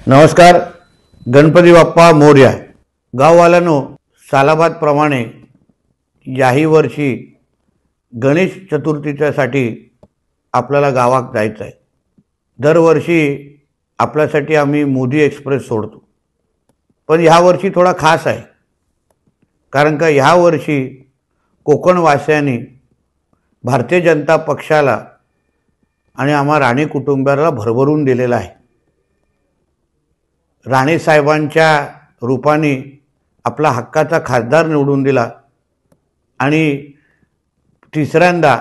नमस्कार. गणपती बाप्पा मोरया. गाववाल्यांनो, सालाबाद प्रमाणे याही वर्षी गणेश चतुर्थीच्यासाठी आपल्याला गावात जायचं आहे. दरवर्षी आपल्यासाठी आम्ही मोदी एक्सप्रेस सोडतो, पण ह्या वर्षी थोडा खास आहे. कारण का ह्या वर्षी कोकणवासियांनी भारतीय जनता पक्षाला आणि आम्हा राणे कुटुंबाला भरभरून दिलेला आहे. राणे साहेबांच्या रूपाने आपला हक्काचा खासदार निवडून दिला आणि तिसऱ्यांदा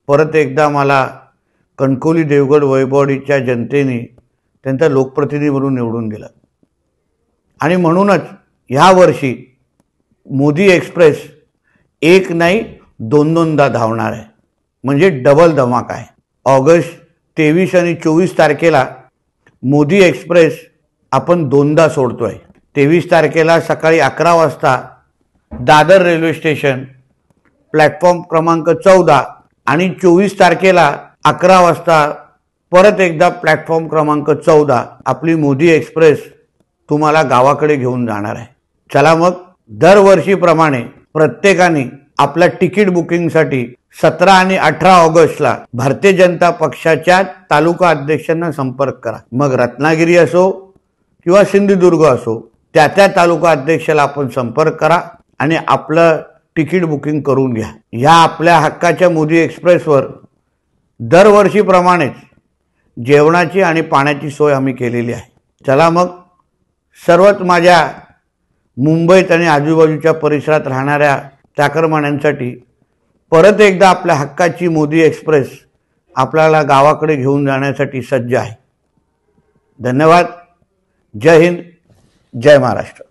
परत एकदा मला कणकवली देवगड वैभववाडीच्या जनतेने त्यांचा लोकप्रतिनिधी म्हणून निवडून दिला. आणि म्हणूनच ह्या वर्षी मोदी एक्सप्रेस एक नाही दोनदा धावणार आहे, म्हणजे डबल धमाका आहे. ऑगस्ट 23 आणि 24 तारखेला मोदी एक्सप्रेस आपण दोनदा सोडतोय. 23 तारखेला सकाळी 11 वाजता दादर रेल्वे स्टेशन प्लॅटफॉर्म क्रमांक 14 आणि 24 तारखेला 11 वाजता परत एकदा प्लॅटफॉर्म क्रमांक 14 आपली मोदी एक्सप्रेस तुम्हाला गावाकडे घेऊन जाणार आहे. चला मग, दरवर्षीप्रमाणे प्रत्येकाने आपल्या तिकीट बुकिंगसाठी 17 आणि 18 ऑगस्टला भारतीय जनता पक्षाच्या तालुका अध्यक्षांना संपर्क करा. मग रत्नागिरी असो किंवा सिंधुदुर्ग असो, त्या तालुका अध्यक्षाला आपण संपर्क करा आणि आपलं तिकीट बुकिंग करून घ्या. ह्या आपल्या हक्काच्या मोदी एक्सप्रेसवर दरवर्षीप्रमाणेच जेवणाची आणि पाण्याची सोय आम्ही केलेली आहे. चला मग, सर्वच माझ्या मुंबईत आणि आजूबाजूच्या परिसरात राहणाऱ्या चाकरमान्यांसाठी परत एकदा आपल्या हक्काची मोदी एक्सप्रेस आपल्याला गावाकडे घेऊन जाण्यासाठी सज्ज आहे. धन्यवाद. जय हिंद, जय महाराष्ट्र.